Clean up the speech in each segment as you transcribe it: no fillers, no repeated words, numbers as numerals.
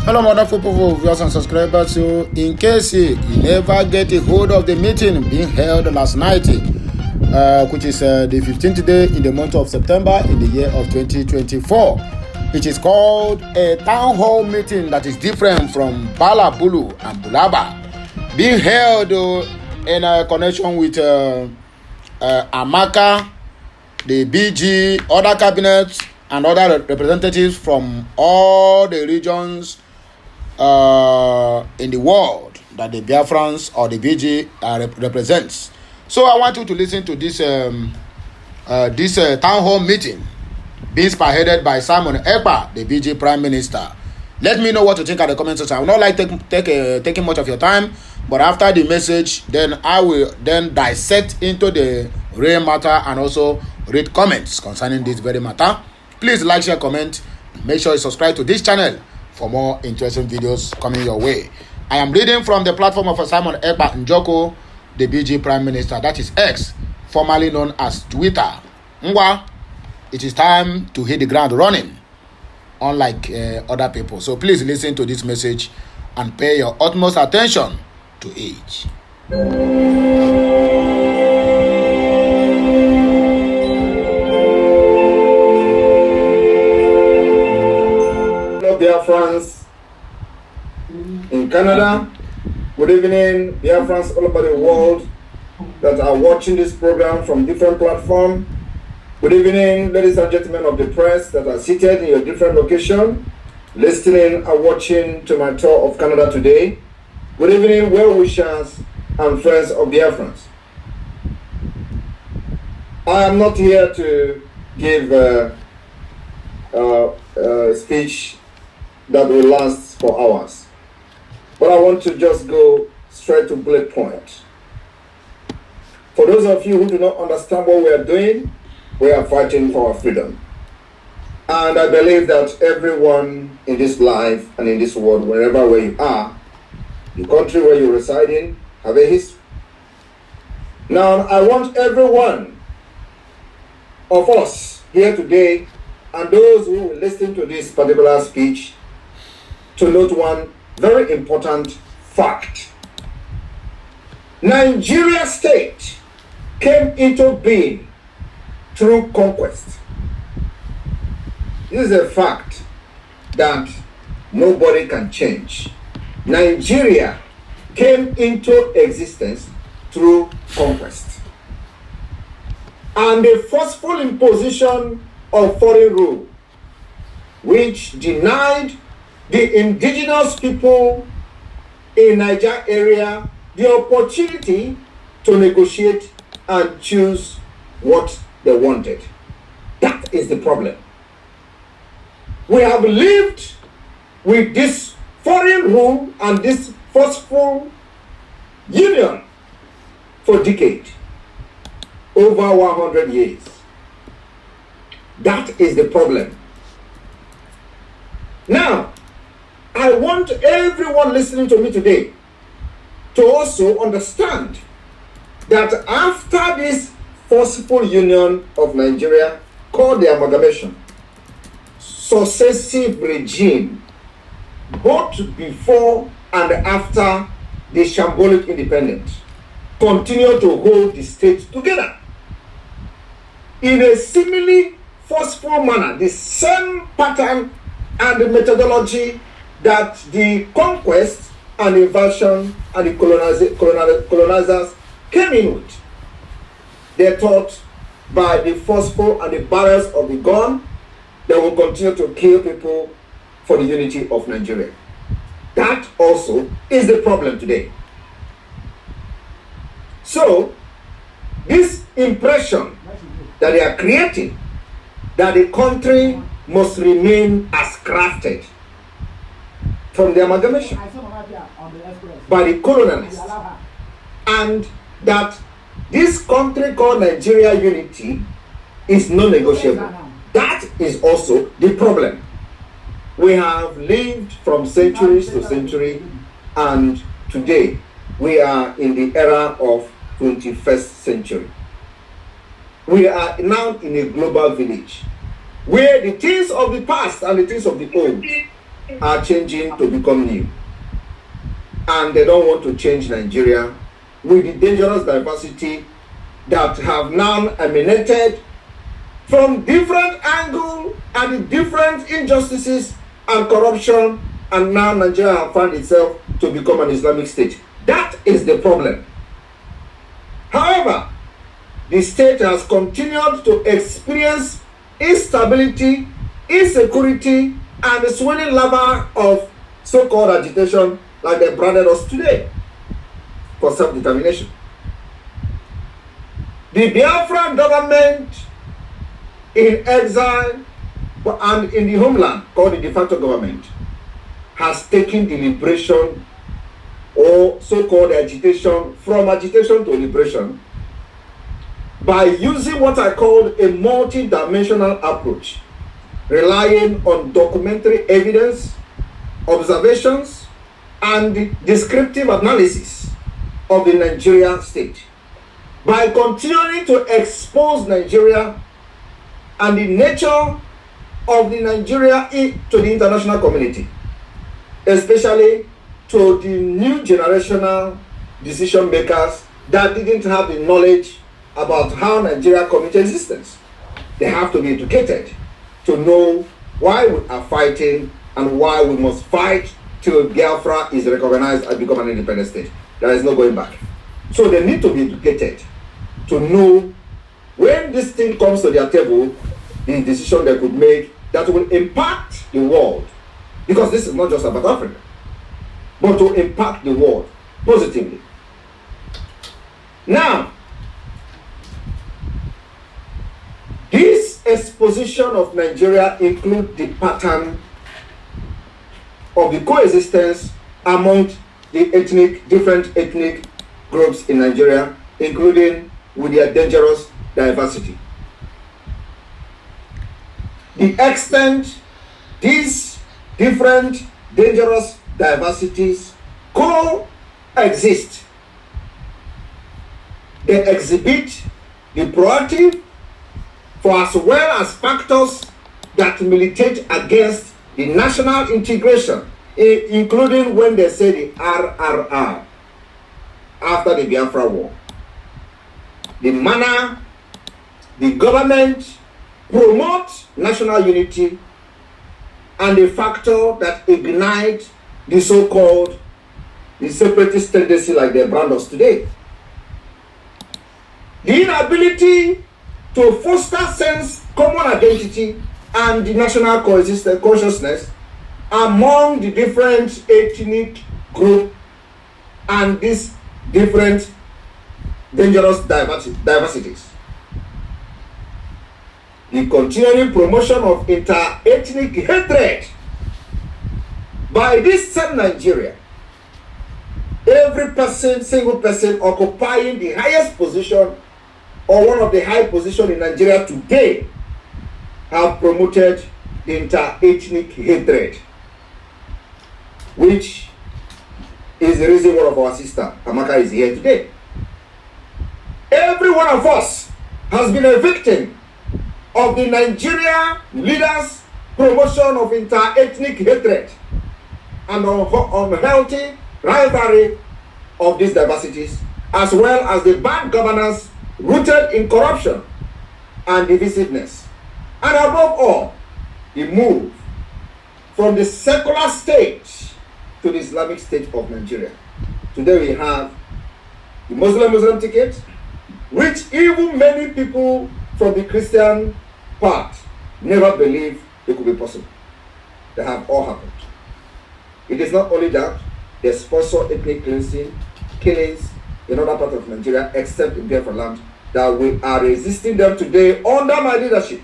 Hello, wonderful people, viewers and subscribers. So, in case you never get a hold of the meeting being held last night, which is the 15th day in the month of September in the year of 2024, it is called a town hall meeting that is different from Balabulu and Bulaba, being held in a connection with Amaka, the BG, other cabinets, and other representatives from all the regions in the world that the Biafrans or the BG represents. So I want you to listen to this town hall meeting being spearheaded by Simon EKPA, the BG Prime Minister. Let me know what you think at the comment section. I will not like taking much of your time, but after the message, then I will then dissect into the real matter and also read comments concerning this very matter. Please like, share, comment. Make sure you subscribe to this channel for more interesting videos coming your way. I am reading from the platform of Simon EKPA Njoko, the BG Prime Minister, that is X, formerly known as Twitter. Ngwa, it is time to hit the ground running, unlike other people. So please listen to this message and pay your utmost attention to it. Biafrans in Canada, good evening, Biafrans all over the world that are watching this program from different platforms. Good evening, ladies and gentlemen of the press that are seated in your different locations, listening and watching to my tour of Canada today. Good evening, well-wishers and friends of Biafrans. I am not here to give a speech that will last for hours, but I want to just go straight to bullet point. For those of you who do not understand what we are doing, we are fighting for our freedom, and I believe that everyone in this life and in this world, wherever where you are, the country where you reside in, have a history. Now I want every one of us here today and those who will listen to this particular speech to note one very important fact. Nigeria state came into being through conquest. This is a fact that nobody can change. Nigeria came into existence through conquest. And the forceful imposition of foreign rule, which denied the indigenous people in Niger area the opportunity to negotiate and choose what they wanted. That is the problem. We have lived with this foreign rule and this forceful union for decades, over 100 years. That is the problem. Now, I want everyone listening to me today to also understand that after this forceful union of Nigeria, called the amalgamation, successive regime, both before and after the shambolic independence, continue to hold the state together in a similarly forceful manner, the same pattern and the methodology that the conquest and invasion and the colonizers came in with. They thought by the forceful and the barrels of the gun, they will continue to kill people for the unity of Nigeria. That also is the problem today. So, this impression that they are creating, that the country must remain as crafted from the amalgamation by the colonialists, and that this country called Nigeria unity is non-negotiable. That is also the problem. We have lived from centuries to century, and today we are in the era of 21st century. We are now in a global village where the things of the past and the things of the old are changing to become new. And they don't want to change Nigeria with the dangerous diversity that have now emanated from different angles and the different injustices and corruption, and now Nigeria has found itself to become an Islamic state. That is the problem. However, the state has continued to experience instability, insecurity, and the swelling lava of so-called agitation like they branded us today for self-determination. The Biafran government in exile and in the homeland, called the de facto government, has taken the liberation or so-called agitation from agitation to liberation by using what I call a multi-dimensional approach, relying on documentary evidence, observations, and descriptive analysis of the Nigerian state. By continuing to expose Nigeria and the nature of the Nigeria to the international community, especially to the new generational decision makers that didn't have the knowledge about how Nigeria comes into existence. They have to be educated to know why we are fighting and why we must fight till Biafra is recognized and become an independent state. There is no going back. So they need to be educated to know when this thing comes to their table, the decision they could make that will impact the world. Because this is not just about Africa, but to impact the world positively. Now, this exposition of Nigeria includes the pattern of the coexistence among the different ethnic groups in Nigeria, including with their dangerous diversity. The extent these different dangerous diversities coexist, they exhibit the proactive for as well as factors that militate against the national integration, including when they say the RRR after the Biafra War. The manner the government promotes national unity and the factor that ignites the so-called the separatist tendency like they brand us today. The inability to foster sense common identity and the national consciousness among the different ethnic group and these different dangerous diversities. The continuing promotion of inter-ethnic hatred by this same Nigeria. Every person, single person occupying the highest position or one of the high positions in Nigeria today have promoted inter-ethnic hatred, which is the reason one of our sister, Amaka, is here today. Every one of us has been a victim of the Nigeria leaders' promotion of inter-ethnic hatred and unhealthy rivalry of these diversities, as well as the bad governance rooted in corruption and divisiveness. And above all, the move from the secular state to the Islamic state of Nigeria. Today we have the Muslim ticket, which even many people from the Christian part never believed it could be possible. They have all happened. It is not only that, they sponsor ethnic cleansing, killings in other parts of Nigeria, except in Biafra land, that we are resisting them today under my leadership.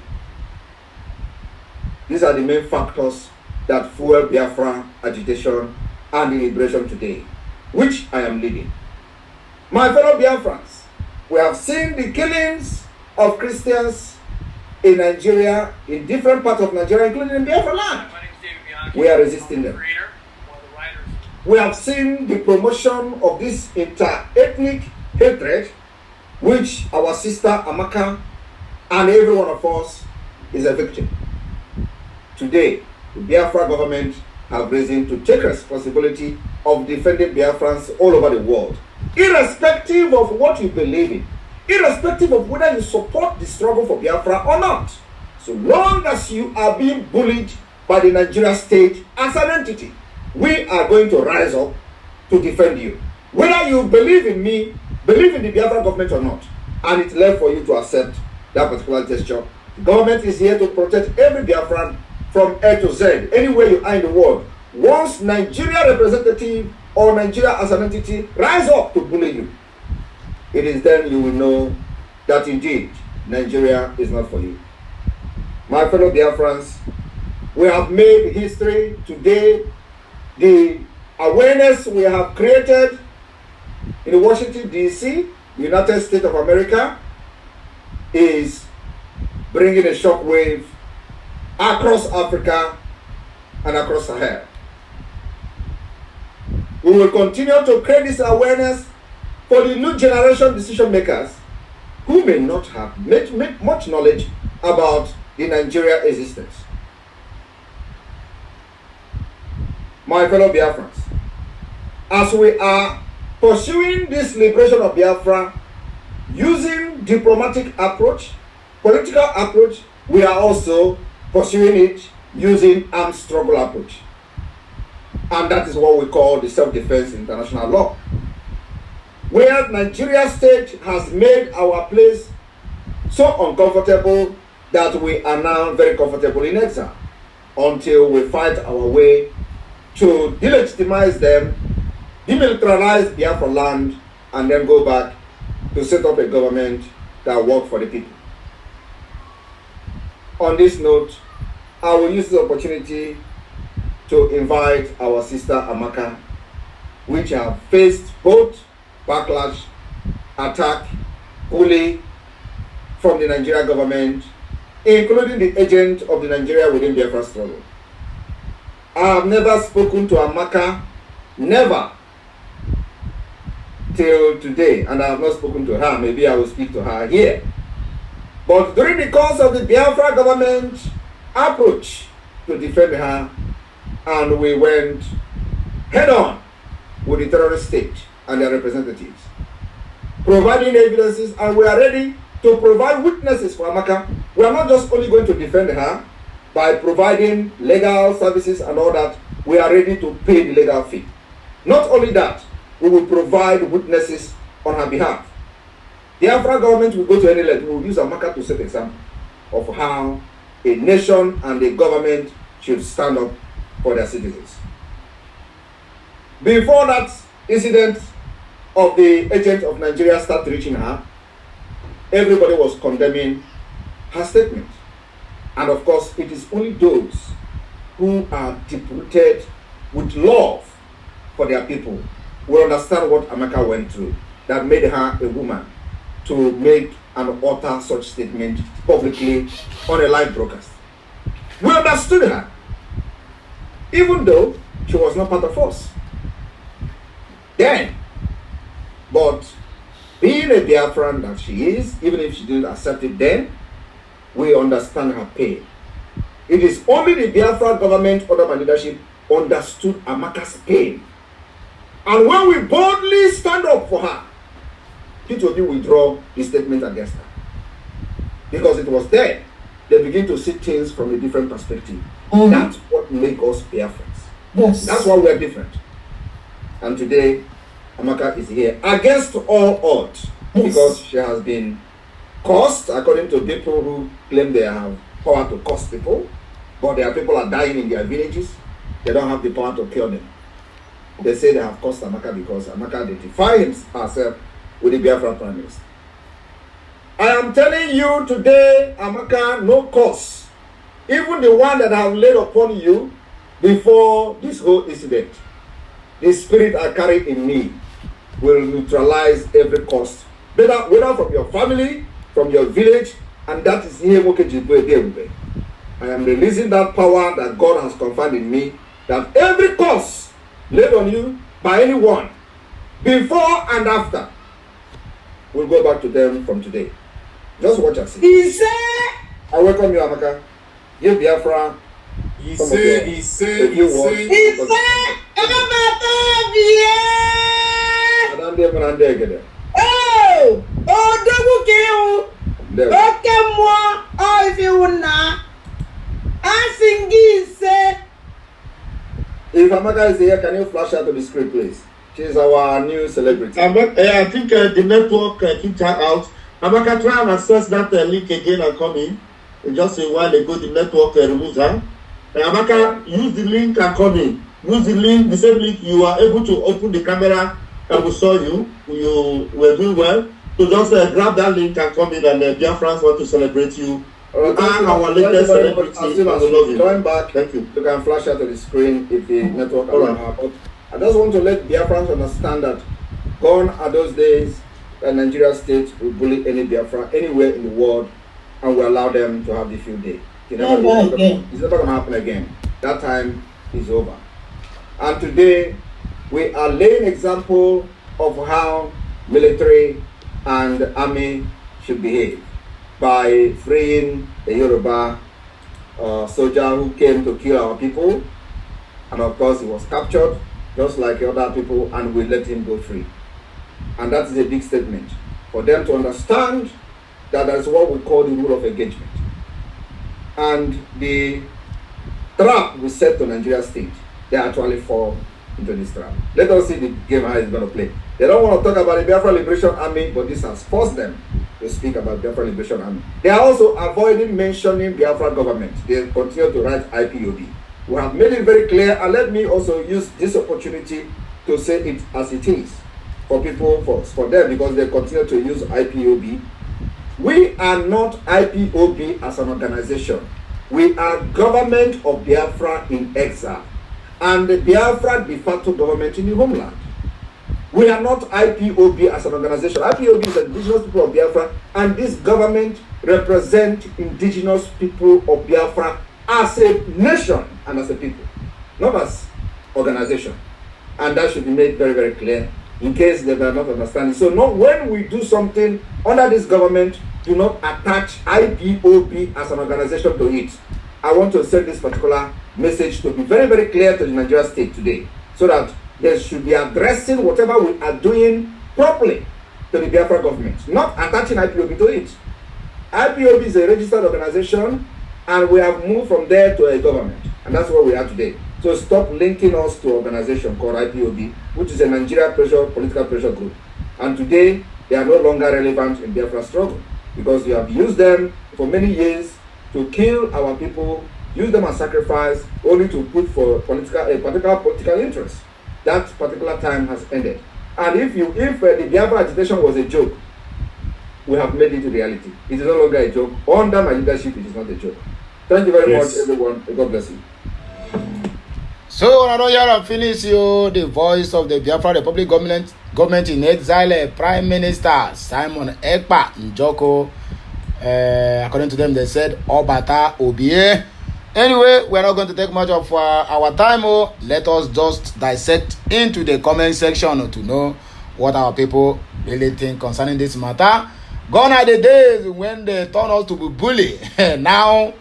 These are the main factors that fuel Biafra agitation and the liberation today, which I am leading. My fellow Biafrans, we have seen the killings of Christians in Nigeria, in different parts of Nigeria, including in Biafra land. We are resisting them. We have seen the promotion of this inter-ethnic hatred, which our sister Amaka and every one of us is a victim. Today, the Biafra government have risen to take responsibility of defending Biafrans all over the world, irrespective of what you believe in, irrespective of whether you support the struggle for Biafra or not. So long as you are being bullied by the Nigeria state as an entity, we are going to rise up to defend you. Whether you believe in me, believe in the Biafran government or not, and it's left for you to accept that particular gesture. The government is here to protect every Biafran from A to Z, anywhere you are in the world. Once Nigeria representative or Nigeria as an entity rise up to bully you, it is then you will know that indeed Nigeria is not for you. My fellow Biafrans, we have made history today. The awareness we have created in Washington, D.C., United States of America, is bringing a shockwave across Africa and across Sahel. We will continue to create this awareness for the new generation decision makers who may not have much knowledge about the Nigeria existence. My fellow Biafrans, as we are pursuing this liberation of Biafra using diplomatic approach, political approach, we are also pursuing it using armed struggle approach. And that is what we call the self-defense international law. Where Nigeria state has made our place so uncomfortable that we are now very comfortable in exile until we fight our way to delegitimize them, demilitarize Biafra land, and then go back to set up a government that works for the people. On this note, I will use this opportunity to invite our sister Amaka, which have faced both backlash, attack, bully from the Nigeria government, including the agent of the Nigeria within Biafra struggle. I have never spoken to Amaka, never, till today, and I have not spoken to her. Maybe I will speak to her here. But during the course of the Biafra government approach to defend her, and we went head on with the terrorist state and their representatives, providing evidences, and we are ready to provide witnesses for Amaka. We are not just only going to defend her by providing legal services and all that, we are ready to pay the legal fee. Not only that, we will provide witnesses on her behalf. The Biafra government will go to any level. We will use Amaka to set an example of how a nation and a government should stand up for their citizens. Before that incident of the agent of Nigeria started reaching her, everybody was condemning her statement. And of course, it is only those who are deep-rooted with love for their people will understand what Amaka went through that made her a woman to make and utter such statement publicly on a live broadcast. We understood her, even though she was not part of us then. But being a Biafran that she is, even if she didn't accept it then, we understand her pain. It is only the Biafra government under my leadership understood Amaka's pain. And when we boldly stand up for her, P2B withdraw the statement against her. Because it was there, they begin to see things from a different perspective. That's what makes us Biafrans. Yes. That's why we are different. And today, Amaka is here against all odds. Yes. Because she has been cursed, according to people who claim they have power to curse people, but their people are dying in their villages. They don't have the power to kill them. They say they have cursed Amaka because Amaka identifies herself with the Biafra Prime Minister. I am telling you today, Amaka, no curse. Even the one that I have laid upon you before this whole incident, the spirit I carry in me will neutralize every curse, whether from your family, from your village, and that is here. I am releasing that power that God has conferred in me, that every curse laid on you by anyone, before and after, will go back to them from today. Just watch and see. He said, I welcome you, Amaka. Give Biafra some of your he said, if Amaka is here, can you flash out to the screen, please? She's our new celebrity. I think the network kicked her out. Amaka, try and access that link again and come in. Just a while ago, the network removed her. Amaka, use the link and come in. Use the link, the same link. You are able to open the camera and we saw you. You were doing well. So just grab that link and come in, and Biafrans want to celebrate you. Our latest celebrity. Going back, thank you. You can flash out to the screen if the network allows. But I just want to let Biafrans understand that gone are those days that Nigeria state will bully any Biafra anywhere in the world and will allow them to have the field day. It's never going to happen again. That time is over. And today we are laying example of how military and army should behave by freeing a Yoruba soldier who came to kill our people, and of course he was captured just like other people, and we let him go free. And that is a big statement for them to understand that that's what we call the rule of engagement. And the trap we set to Nigeria state, they actually fall into this trap. Let us see the game how it's going to play. They don't want to talk about the Biafra Liberation Army, but this has forced them to speak about Biafra Liberation Army. They are also avoiding mentioning Biafra government. They continue to write IPOB. We have made it very clear, and let me also use this opportunity to say it as it is for people, for them, because they continue to use IPOB. We are not IPOB as an organization. We are Government of Biafra in exile, and the Biafra de facto government in the homeland. We are not IPOB as an organization. IPOB is the indigenous people of Biafra, and this government represents indigenous people of Biafra as a nation and as a people, not as organization. And that should be made very, very clear in case they are not understanding. So not when we do something under this government, do not attach IPOB as an organization to it. I want to send this particular message to be very, very clear to the Nigeria state today, so that they should be addressing whatever we are doing properly to the Biafra government, not attaching IPOB to it. IPOB is a registered organization, and we have moved from there to a government, and that's where we are today. So stop linking us to an organization called IPOB, which is a Nigeria political pressure group. And today, they are no longer relevant in Biafra struggle, because we have used them for many years to kill our people, use them as sacrifice, only to put for a particular political interest. That particular time has ended. And if the Biafra agitation was a joke, we have made it a reality. It is no longer a joke. Under my leadership, it is not a joke. Thank you very much, everyone. God bless you. So, I don't hear and finish you, the voice of the Biafra Republic government in exile, Prime Minister Simon Ekpa Njoko. According to them, they said, Obata Obie. Anyway, we're not going to take much of our time. Let us just dissect into the comment section to know what our people really think concerning this matter. Gone are the days when they turn us to be bully. Now,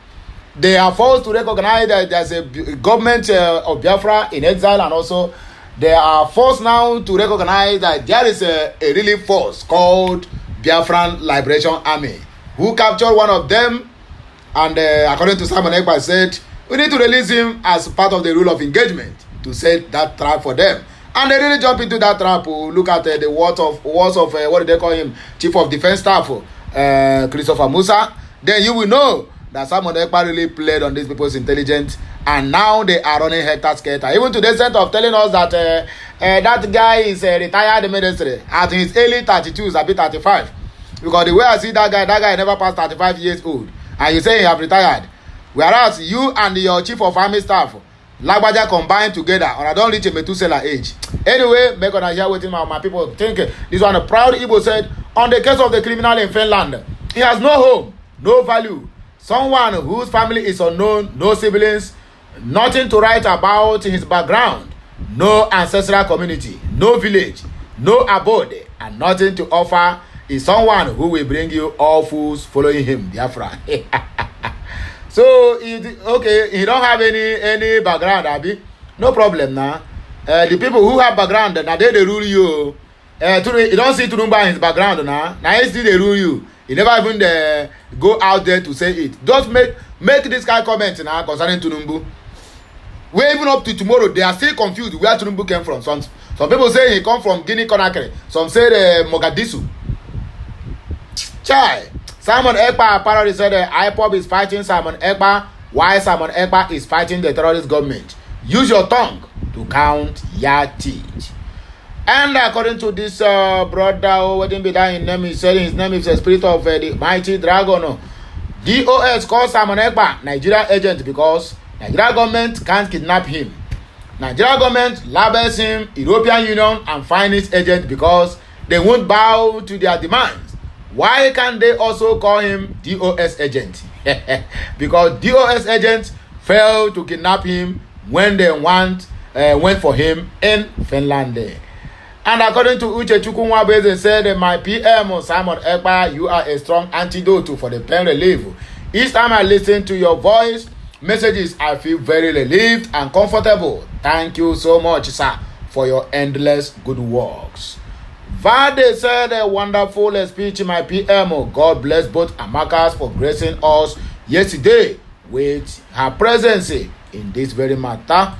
they are forced to recognize that there's a government of Biafra in exile, and also they are forced now to recognize that there is a really force called Biafran Liberation Army, who captured one of them. And according to Simon Ekpa said, we need to release him as part of the rule of engagement to set that trap for them. And they really jump into that trap. Look at the words of what do they call him? Chief of Defense Staff, Christopher Musa. Then you will know that Simon Ekpa really played on these people's intelligence. And now they are running helter-skelter. Even to the extent of telling us that that guy is a retired ministry at his early 32s, a bit 35. Because the way I see that guy never passed 35 years old. And you say you have retired. Whereas you and your chief of army staff, Lagbaja, combined together, and I don't reach a Methuselah age. Anyway, make on hear what my people think. This one, a proud Igbo said, on the case of the criminal in Finland, he has no home, no value. Someone whose family is unknown, no siblings, nothing to write about in his background, no ancestral community, no village, no abode, and nothing to offer is someone who will bring you all fools following him, Biafra. So okay, he don't have any background, Abi. No problem now. The people who have background, now they rule you. You don't see Tunumba in his background now. Now he still they rule you. He never even go out there to say it. Just make this guy comment now concerning Tunumbu. We even up to tomorrow, they are still confused where Tunumbu came from. Some people say he come from Guinea Conakry. Some say Mogadishu. Chai. Simon Ekpa apparently said IPOB is fighting Simon Ekpa, while Simon Ekpa is fighting the terrorist government. Use your tongue to count your teeth. And according to this brother, what didn't be that in name, he said his name is the spirit of the mighty dragon. DOS calls Simon Ekpa Nigeria agent because Nigeria government can't kidnap him. Nigeria government labels him European Union and finance agent because they won't bow to their demands. Why can't they also call him DOS agent? Because DOS agents failed to kidnap him when they went for him in Finland. And according to Uche Chukwunwabe, they said, my PM Simon Ekpa, you are a strong antidote for the pain relief. Each time I listen to your voice messages, I feel very relieved and comfortable. Thank you so much, sir, for your endless good works. Vade said a wonderful speech in my PM. God bless both Amakas for gracing us yesterday with her presence in this very matter.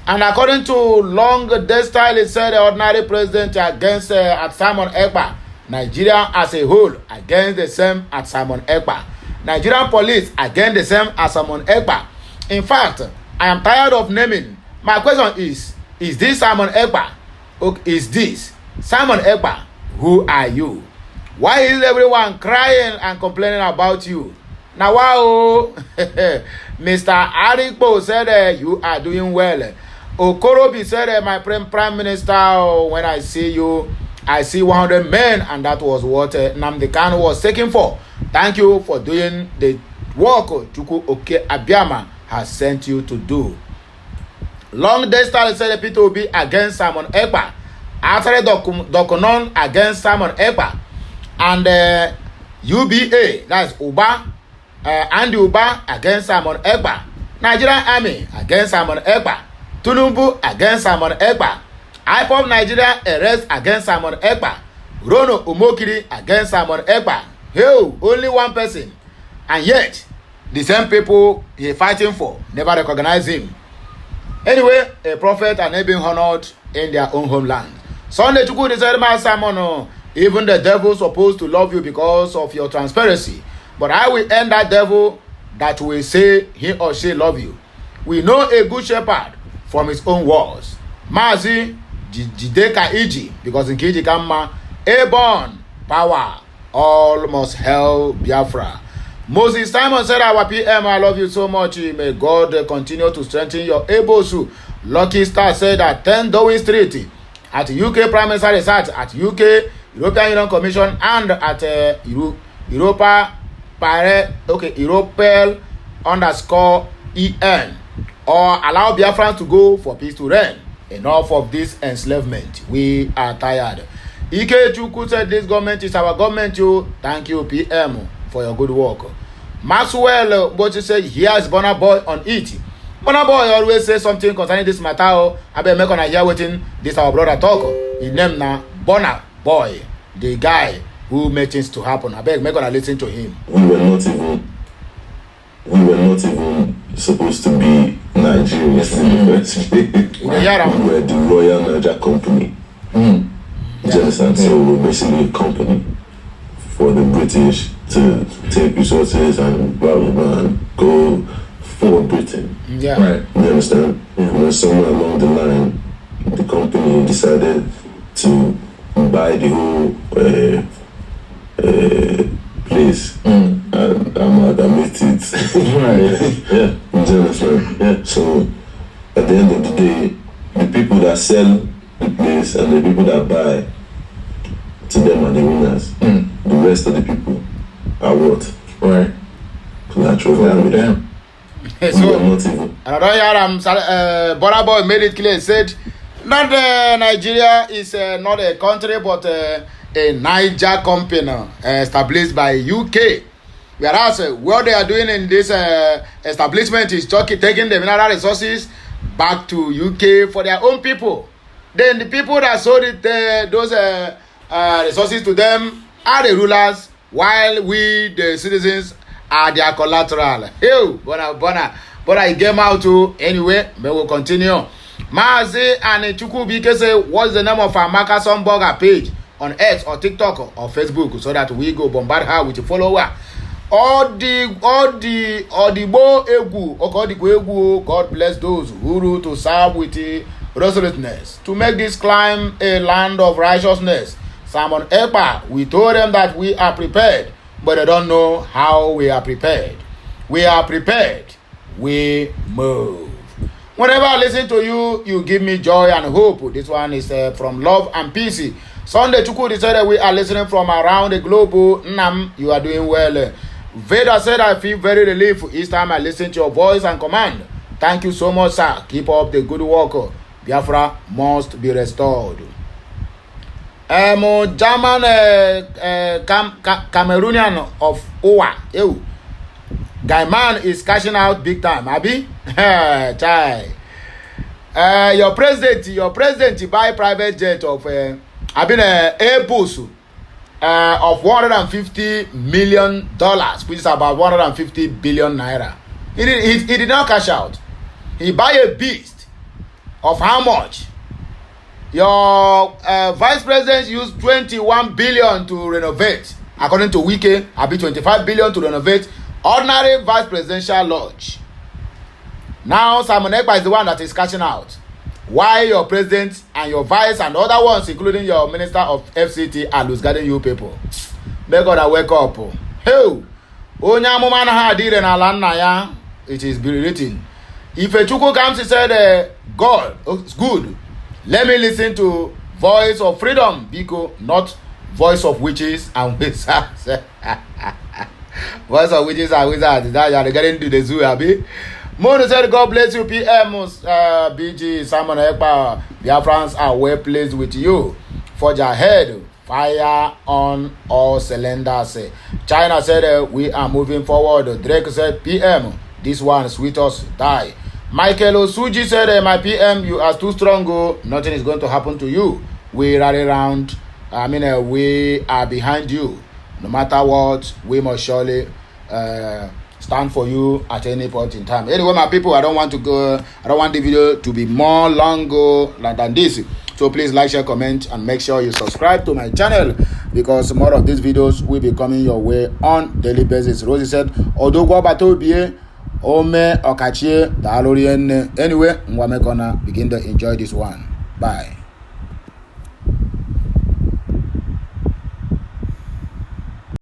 And according to Long Destyle, it said the ordinary president against at Simon Ekpa, Nigeria as a whole against the same at Simon Ekpa, Nigerian police against the same as Simon Ekpa. In fact, I am tired of naming. My question is this Simon Ekpa? Is this Simon Ekpa? Who are you? Why is everyone crying and complaining about you? Now, wow, Mr. Arikpo said you are doing well. Okorobi said, my prime minister, when I see you, I see 100 men, and that was what Nnamdi Kanu was taken for. Thank you for doing the work Chukwu Oke Abiama has sent you to do. Long Destal said the people will be against Simon Ekpa. After Dokunon against Simon Ekpa. And UBA, that's Uba, Andy Uba against Simon Ekpa. Nigerian Army against Simon Ekpa. Tunumbu against Simon Ekpa. IPOB Nigeria arrest against Simon Ekpa. Rono Umokiri against Simon Ekpa. Hey, only one person. And yet, the same people he fighting for never recognize him. Anyway, a prophet and they being honored in their own homeland. Sunday Chukwu decided, my Simon, even the devil supposed to love you because of your transparency. But I will end that devil that will say he or she love you. We know a good shepherd from his own words. Mazi Jideka Iji, because in Kiji Kama, Abon, power, all must hail Biafra. Moses Simon said, our PM, I love you so much. May God continue to strengthen your able. Lucky Star said at 10 Downing Street, at UK Prime Minister Research, at UK European Union Commission, and at Europa Europel _EN, or allow Biafrans to go for peace to reign. Enough of this enslavement. We are tired. Ike Chukwu said this government is our government. You thank you PM for your good work. Maxwell what you say here is Burna Boy on it. Burna Boy always say something concerning this matter. I bet make on hear waiting this our brother talk. His name na Burna Boy, the guy who made things to happen. I bet make on listen to him. We were not even supposed to be Nigerians in the first place. We were the Royal Niger Company. Do you understand? So we're basically a company for the British to take resources and blah blah blah and go for Britain. Yeah. Right. You understand? And then somewhere along the line, the company decided to buy the whole place and amalgamate it. Right. Yeah. You understand? Yeah. So at the end of the day, the people that sell the place and the people that buy, to them are the winners. The rest of the people are what? Right. Collateral damage. So another year, Burna Boy made it clear. He said, not Nigeria is not a country, but a Niger company established by UK. Whereas what they are doing in this establishment is taking the mineral resources back to UK for their own people. Then the people that sold those resources to them are the rulers, while we, the citizens, are their collateral. Hey, but I came out to anyway. We will continue. Mazi and Chukubike say, what's the name of Amaka Somburger page on X or TikTok or Facebook, so that we go bombard her with a follower. All the egu, God bless those who rule to serve with the resoluteness to make this climb a land of righteousness. Simon EKPA, we told them that we are prepared, but they don't know how we are prepared. We are prepared. We move. Whenever I listen to you, you give me joy and hope. This one is from Love and Peace. Sunday Chukwu said that we are listening from around the globe. Nam, you are doing well. Veda said, I feel very relieved each time I listen to your voice and command. Thank you so much, sir. Keep up the good work. Biafra must be restored. German Cameroonian of Owa. Guy man is cashing out big time, Abi. Chai. Your president buy private jet of Airbus of $150 million, which is about 150 billion naira. He did not cash out. He buy a beast of how much? Your vice president used 21 billion to renovate, according to Wike. Abi 25 billion to renovate ordinary vice presidential lodge. Now Simon EKPA is the one that is cashing out. Why your president and your vice and other ones, including your minister of FCT, are losing you people? May God wake up. Hey, Onyamuma na ha dire na ala nna ya. It is written. If a Chukwu comes and said, God, it's good. Let me listen to voice of freedom, because not voice of witches and wizards. Voice of witches and wizards. That you are getting to the zoo, Abi. Mono said, God bless you, PM, BG, Simon EKPA. Biafrans are well pleased with you. Forge ahead, fire on all cylinders. China said, we are moving forward. Drake said, PM, this one sweet us die. Michael Osuji said, my PM, you are too strong. Nothing is going to happen to you. We rally around. We are behind you. No matter what, we must surely stand for you at any point in time. Anyway, my people, I don't want the video to be more longer than this. So please like, share, comment, and make sure you subscribe to my channel, because more of these videos will be coming your way on daily basis. Rosie said, Odogwa Batobie, Ome Okachie, Dalorien. Anyway, we're gonna begin to enjoy this one. Bye.